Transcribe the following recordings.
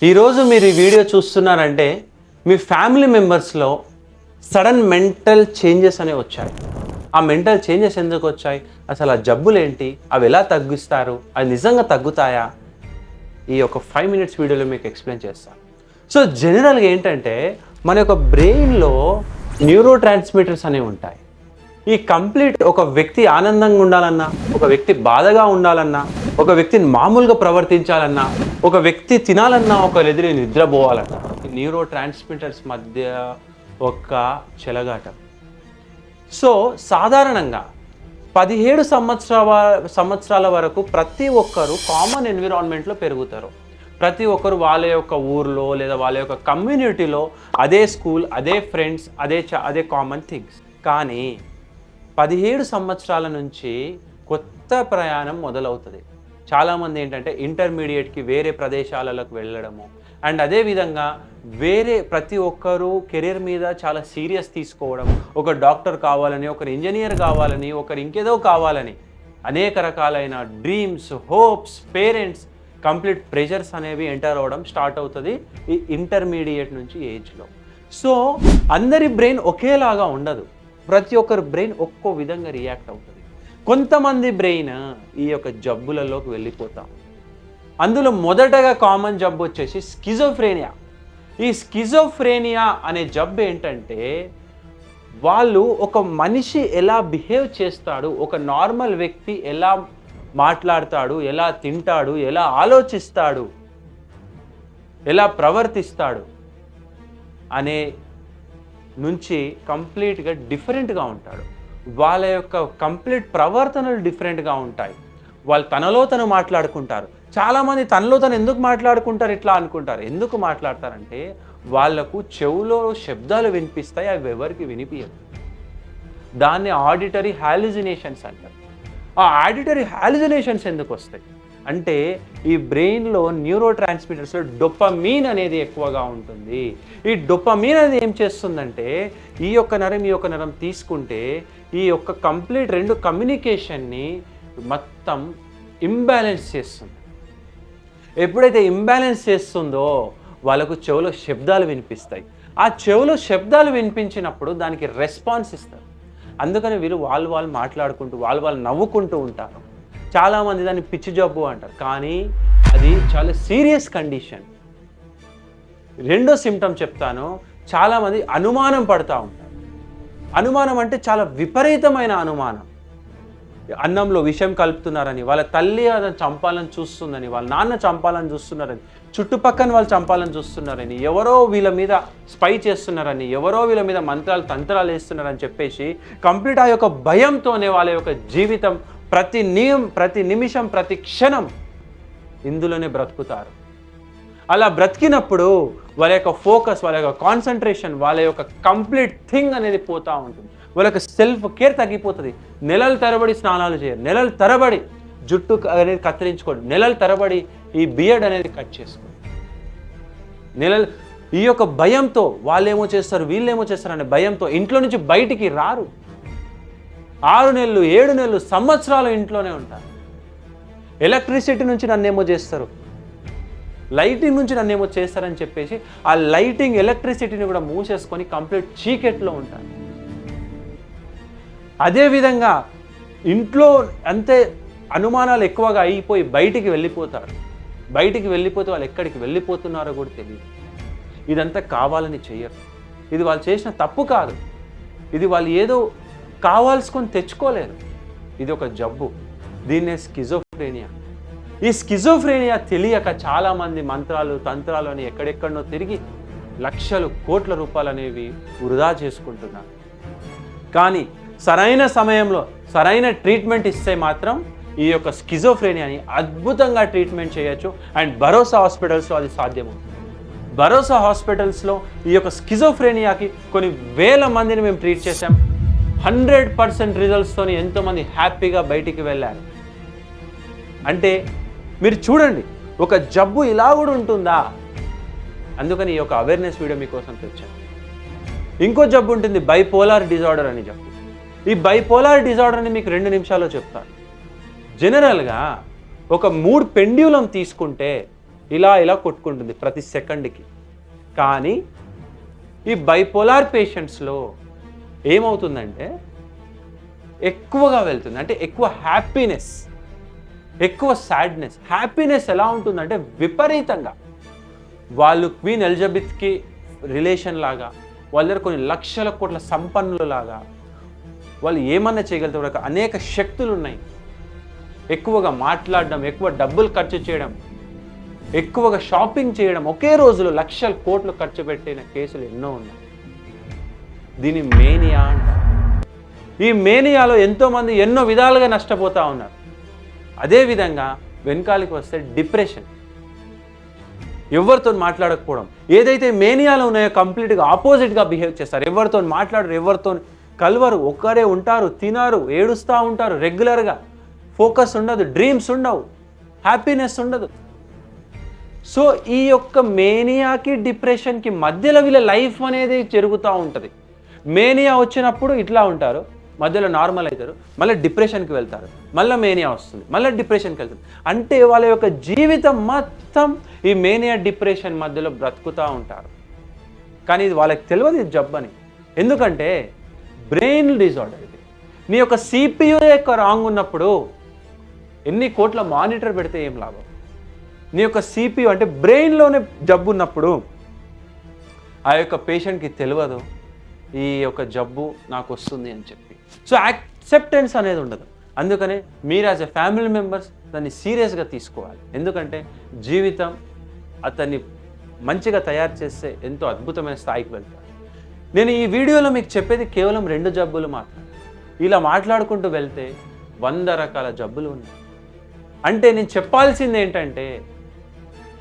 ఈరోజు మీరు ఈ వీడియో చూస్తున్నారంటే మీ ఫ్యామిలీ మెంబర్స్లో సడన్ మెంటల్ చేంజెస్ అనేవి వచ్చాయి. ఆ మెంటల్ చేంజెస్ ఎందుకు వచ్చాయి, అసలు ఆ జబ్బులు ఏంటి, అవి ఎలా తగ్గిస్తారు, అది నిజంగా తగ్గుతాయా, ఈ ఒక 5 minutes వీడియోలో మీకు ఎక్స్ప్లెయిన్ చేస్తాను. సో జనరల్గా ఏంటంటే మన యొక్క బ్రెయిన్లో న్యూరో ట్రాన్స్మిటర్స్ అనేవి ఉంటాయి. ఈ కంప్లీట్ ఒక వ్యక్తి ఆనందంగా ఉండాలన్నా, ఒక వ్యక్తి బాధగా ఉండాలన్నా, ఒక వ్యక్తిని మామూలుగా ప్రవర్తించాలన్నా, ఒక వ్యక్తి తినాలన్నా, ఒక ఎదురు నిద్రపోవాలన్నా, ఈ న్యూరో ట్రాన్స్మిటర్స్ మధ్య ఒక చెలగాటం. సో సాధారణంగా 17 సంవత్సరాల వరకు ప్రతి ఒక్కరు కామన్ ఎన్విరాన్మెంట్లో పెరుగుతారు. ప్రతి ఒక్కరు వాళ్ళ యొక్క ఊర్లో లేదా వాళ్ళ యొక్క కమ్యూనిటీలో అదే స్కూల్, అదే ఫ్రెండ్స్, అదే కామన్ థింగ్స్. కానీ 17 సంవత్సరాల నుంచి కొత్త ప్రయాణం మొదలవుతుంది. చాలామంది ఏంటంటే ఇంటర్మీడియట్కి వేరే ప్రదేశాలకు వెళ్ళడము, అండ్ అదేవిధంగా ప్రతి ఒక్కరూ కెరీర్ మీద చాలా సీరియస్ తీసుకోవడం, ఒక డాక్టర్ కావాలని, ఒకరు ఇంజనీర్ కావాలని, ఒకరు ఇంకేదో కావాలని అనేక రకాలైన dreams, hopes, parents complete pressures అనేవి ఎంటర్ అవ్వడం స్టార్ట్ అవుతుంది ఈ ఇంటర్మీడియట్ నుంచి ఏజ్లో. సో అందరి బ్రెయిన్ ఒకేలాగా ఉండదు, ప్రతి ఒక్కరి బ్రెయిన్ ఒక్కో విధంగా రియాక్ట్ అవుతుంది. కొంతమంది బ్రెయిన్ ఈ యొక్క జబ్బులలోకి వెళ్ళిపోతాం. అందులో మొదటగా కామన్ జబ్బు వచ్చేసి స్కిజోఫ్రేనియా. ఈ స్కిజోఫ్రేనియా అనే జబ్బు ఏంటంటే వాళ్ళు ఒక మనిషి ఎలా బిహేవ్ చేస్తాడు, ఒక నార్మల్ వ్యక్తి ఎలా మాట్లాడతాడు, ఎలా తింటాడు, ఎలా ఆలోచిస్తాడు, ఎలా ప్రవర్తిస్తాడు అనే నుంచి కంప్లీట్గా డిఫరెంట్గా ఉంటాడు. వాళ్ళ యొక్క కంప్లీట్ ప్రవర్తనలు డిఫరెంట్గా ఉంటాయి. వాళ్ళు తనలో తను మాట్లాడుకుంటారు. చాలామంది తనలో తను ఎందుకు మాట్లాడుకుంటారు ఇట్లా అనుకుంటారు. ఎందుకు మాట్లాడతారంటే వాళ్ళకు చెవులో శబ్దాలు వినిపిస్తాయి, అవి ఎవరికి వినిపించదు. దాన్ని ఆడిటరీ హాలుసినేషన్స్ అంటారు. ఆ ఆడిటరీ హాలుసినేషన్స్ ఎందుకు వస్తాయి అంటే ఈ బ్రెయిన్లో న్యూరో ట్రాన్స్మిటర్స్లో డోపమీన్ అనేది ఎక్కువగా ఉంటుంది. ఈ డోపమీన్ అనేది ఏం చేస్తుందంటే ఈ యొక్క నరం తీసుకుంటే ఈ యొక్క కంప్లీట్ రెండు కమ్యూనికేషన్ని మొత్తం ఇంబ్యాలెన్స్ చేస్తుంది. ఎప్పుడైతే ఇంబ్యాలెన్స్ చేస్తుందో వాళ్ళకు చెవులో శబ్దాలు వినిపిస్తాయి. ఆ చెవులో శబ్దాలు వినిపించినప్పుడు దానికి రెస్పాన్స్ ఇస్తారు. అందుకని వీళ్ళు వాళ్ళు మాట్లాడుకుంటూ వాళ్ళు నవ్వుకుంటూ ఉంటారు. చాలామంది దాన్ని పిచ్చి జబ్బు అంటారు, కానీ అది చాలా సీరియస్ కండిషన్. రెండో సిమ్టమ్ చెప్తాను. చాలామంది అనుమానం పడుతూ ఉంటారు. అనుమానం అంటే చాలా విపరీతమైన అనుమానం. అన్నంలో విషం కలుపుతున్నారని, వాళ్ళ తల్లి అతను చంపాలని చూస్తుందని, వాళ్ళ నాన్న చంపాలని చూస్తున్నారని, చుట్టుపక్కన వాళ్ళు చంపాలని చూస్తున్నారని, ఎవరో వీళ్ళ మీద స్పై చేస్తున్నారని, ఎవరో వీళ్ళ మీద మంత్రాలు తంత్రాలు వేస్తున్నారని చెప్పేసి కంప్లీట్ ఆ యొక్క భయంతోనే వాళ్ళ యొక్క జీవితం ప్రతి నిమిషం ప్రతి క్షణం ఇందులోనే బ్రతుకుతారు. అలా బ్రతికినప్పుడు వాళ్ళ యొక్క ఫోకస్, వాళ్ళ యొక్క కాన్సన్ట్రేషన్, వాళ్ళ యొక్క కంప్లీట్ థింగ్ అనేది పోతూ ఉంటుంది. వాళ్ళకి సెల్ఫ్ కేర్ తగ్గిపోతుంది. నెలల తరబడి స్నానాలు చేయరు, నెలల తరబడి జుట్టు అనేది కత్తిరించుకోండి, నెలల తరబడి ఈ బియర్డ్ అనేది కట్ చేసుకోండి. ఈ యొక్క భయంతో వాళ్ళేమో చేస్తారు, వీళ్ళేమో చేస్తారు అనే భయంతో ఇంట్లో నుంచి బయటికి రారు. 6 నెలలు, 7 నెలలు, సంవత్సరాలు ఇంట్లోనే ఉంటారు. ఎలక్ట్రిసిటీ నుంచి నన్నేమో చేస్తారు, లైటింగ్ నుంచి నన్నేమో చేస్తారని చెప్పేసి ఆ లైటింగ్, ఎలక్ట్రిసిటీని కూడా మూసేసుకొని కంప్లీట్ చీకట్లో ఉంటారు. అదేవిధంగా ఇంట్లో అంతే అనుమానాలు ఎక్కువగా అయిపోయి బయటికి వెళ్ళిపోతారు. బయటికి వెళ్ళిపోతే వాళ్ళు ఎక్కడికి వెళ్ళిపోతున్నారో కూడా తెలియదు. ఇదంతా కావాలని చెయ్యరు. ఇది వాళ్ళు చేసిన తప్పు కాదు, ఇది వాళ్ళు ఏదో కావాల్సుకొని తెచ్చుకోలేరు. ఇది ఒక జబ్బు, దీన్నే స్కిజోఫ్రేనియా. ఈ స్కిజోఫ్రేనియా తెలియక చాలామంది మంత్రాలు, తంత్రాలు అని ఎక్కడెక్కడనో తిరిగి లక్షలు, కోట్ల రూపాయలు అనేవి వృధా చేసుకుంటున్నారు. కానీ సరైన సమయంలో సరైన ట్రీట్మెంట్ ఇస్తే మాత్రం ఈ యొక్క స్కిజోఫ్రేనియాని అద్భుతంగా ట్రీట్మెంట్ చేయొచ్చు. అండ్ భరోసా హాస్పిటల్స్లో అది సాధ్యమవుతుంది. భరోసా హాస్పిటల్స్లో ఈ యొక్క స్కిజోఫ్రేనియాకి కొన్ని వేల మందిని మేము ట్రీట్ చేశాం. 100% రిజల్ట్స్తో ఎంతోమంది హ్యాపీగా బయటికి వెళ్ళారు. అంటే మీరు చూడండి, ఒక జబ్బు ఇలా కూడా ఉంటుందా. అందుకని ఈ యొక్క అవేర్నెస్ వీడియో మీకోసం తెచ్చాను. ఇంకో జబ్బు ఉంటుంది, బైపోలార్ డిజార్డర్ అని జబ్బు. ఈ బైపోలార్ డిజార్డర్ని మీకు 2 నిమిషాల్లో చెప్తాను. జనరల్గా ఒక 3 పెండ్యులం తీసుకుంటే ఇలా ఇలా కొట్టుకుంటుంది ప్రతి సెకండ్కి. కానీ ఈ బైపోలార్ పేషెంట్స్లో ఏమవుతుందంటే ఎక్కువగా వెళ్తుంది, అంటే ఎక్కువ హ్యాపీనెస్, ఎక్కువ సాడ్నెస్. హ్యాపీనెస్ ఎలా ఉంటుందంటే విపరీతంగా, వాళ్ళు క్వీన్ ఎలిజబెత్కి రిలేషన్ లాగా, వాళ్ళ దగ్గర కొన్ని లక్షల కోట్ల సంపన్నులు లాగా, వాళ్ళు ఏమన్నా చేయగలుగుతారు, అనేక శక్తులు ఉన్నాయి. ఎక్కువగా మాట్లాడడం, ఎక్కువ డబ్బులు ఖర్చు చేయడం, ఎక్కువగా షాపింగ్ చేయడం, ఒకే రోజులో లక్షల కోట్లు ఖర్చు పెట్టిన కేసులు ఎన్నో ఉన్నాయి. దీని మేనియా అంటారు. ఈ మేనియాలో ఎంతోమంది ఎన్నో విధాలుగా నష్టపోతూ ఉన్నారు. అదేవిధంగా వెనకాలకి వస్తే డిప్రెషన్, ఎవరితో మాట్లాడకపోవడం, ఏదైతే మేనియాలో ఉన్నాయో కంప్లీట్గా ఆపోజిట్గా బిహేవ్ చేస్తారు. ఎవరితో మాట్లాడరు, ఎవరితో కలవరు, ఒక్కరే ఉంటారు, తినరు, ఏడుస్తూ ఉంటారు రెగ్యులర్గా, ఫోకస్ ఉండదు, డ్రీమ్స్ ఉండవు, హ్యాపీనెస్ ఉండదు. సో ఈ యొక్క మేనియాకి డిప్రెషన్కి మధ్యలో వీళ్ళ లైఫ్ అనేది జరుగుతూ ఉంటుంది. మేనియా వచ్చినప్పుడు ఇట్లా ఉంటారు, మధ్యలో నార్మల్ అవుతారు, మళ్ళీ డిప్రెషన్కి వెళ్తారు, మళ్ళీ మేనియా వస్తుంది, మళ్ళీ డిప్రెషన్కి వెళ్తారు. అంటే వాళ్ళ యొక్క జీవితం మొత్తం ఈ మేనియా డిప్రెషన్ మధ్యలో బ్రతుకుతూ ఉంటారు. కానీ ఇది వాళ్ళకి తెలియదు, ఇది జబ్బని. ఎందుకంటే బ్రెయిన్ డిజార్డర్ ఇది. నీ యొక్క CPU యొక్క రాంగ్ ఉన్నప్పుడు ఎన్ని కోట్ల మానిటర్ పెడితే ఏం లాభం? నీ యొక్క CPU అంటే బ్రెయిన్లోనే జబ్బు ఉన్నప్పుడు ఆ యొక్క పేషెంట్కి తెలియదు ఈ యొక్క జబ్బు నాకు వస్తుంది అని చెప్పి. సో యాక్సెప్టెన్స్ అనేది ఉండదు. అందుకనే మీరు యాజ్ ఎ ఫ్యామిలీ మెంబర్స్ దాన్ని సీరియస్గా తీసుకోవాలి. ఎందుకంటే జీవితం అతన్ని మంచిగా తయారు చేస్తే ఎంతో అద్భుతమైన స్థాయికి వెళ్తారు. నేను ఈ వీడియోలో మీకు చెప్పేది కేవలం 2 జబ్బులు మాత్రం. ఇలా మాట్లాడుకుంటూ వెళ్తే 100 రకాల జబ్బులు ఉన్నాయి. అంటే నేను చెప్పాల్సింది ఏంటంటే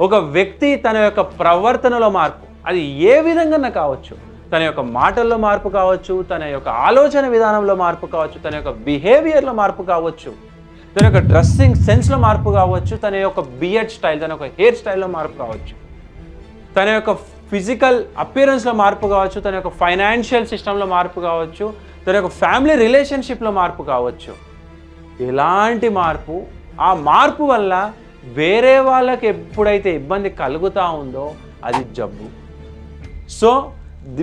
ఒక వ్యక్తి తన యొక్క ప్రవర్తనలో మార్పు, అది ఏ విధంగా కావచ్చు, తన యొక్క మాటల్లో మార్పు కావచ్చు, తన యొక్క ఆలోచన విధానంలో మార్పు కావచ్చు, తన యొక్క బిహేవియర్లో మార్పు కావచ్చు, తన యొక్క డ్రెస్సింగ్ సెన్స్లో మార్పు కావచ్చు, తన యొక్క బియర్డ్ స్టైల్, తన యొక్క హెయిర్ స్టైల్లో మార్పు కావచ్చు, తన యొక్క ఫిజికల్ అపియరెన్స్లో మార్పు కావచ్చు, తన యొక్క ఫైనాన్షియల్ సిస్టంలో మార్పు కావచ్చు, తన యొక్క ఫ్యామిలీ రిలేషన్షిప్లో మార్పు కావచ్చు. ఎలాంటి మార్పు, ఆ మార్పు వల్ల వేరే వాళ్ళకి ఎప్పుడైతే ఇబ్బంది కలుగుతూ ఉందో అది జబ్బు. సో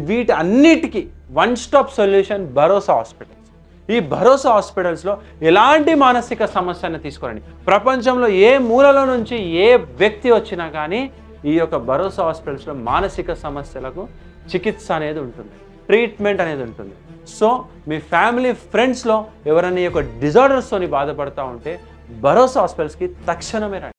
వీటి అన్నిటికీ 1 స్టాప్ సొల్యూషన్ భరోసా హాస్పిటల్స్. ఈ భరోసా హాస్పిటల్స్లో ఎలాంటి మానసిక సమస్యను తీసుకోరండి. ప్రపంచంలో ఏ మూలలో నుంచి ఏ వ్యక్తి వచ్చినా కానీ ఈ యొక్క భరోసా హాస్పిటల్స్లో మానసిక సమస్యలకు చికిత్స అనేది ఉంటుంది, ట్రీట్మెంట్ అనేది ఉంటుంది. సో మీ ఫ్యామిలీ ఫ్రెండ్స్లో ఎవరైనా ఈ యొక్క డిజార్డర్స్తోని బాధపడుతూ ఉంటే భరోసా హాస్పిటల్స్కి తక్షణమే రండి.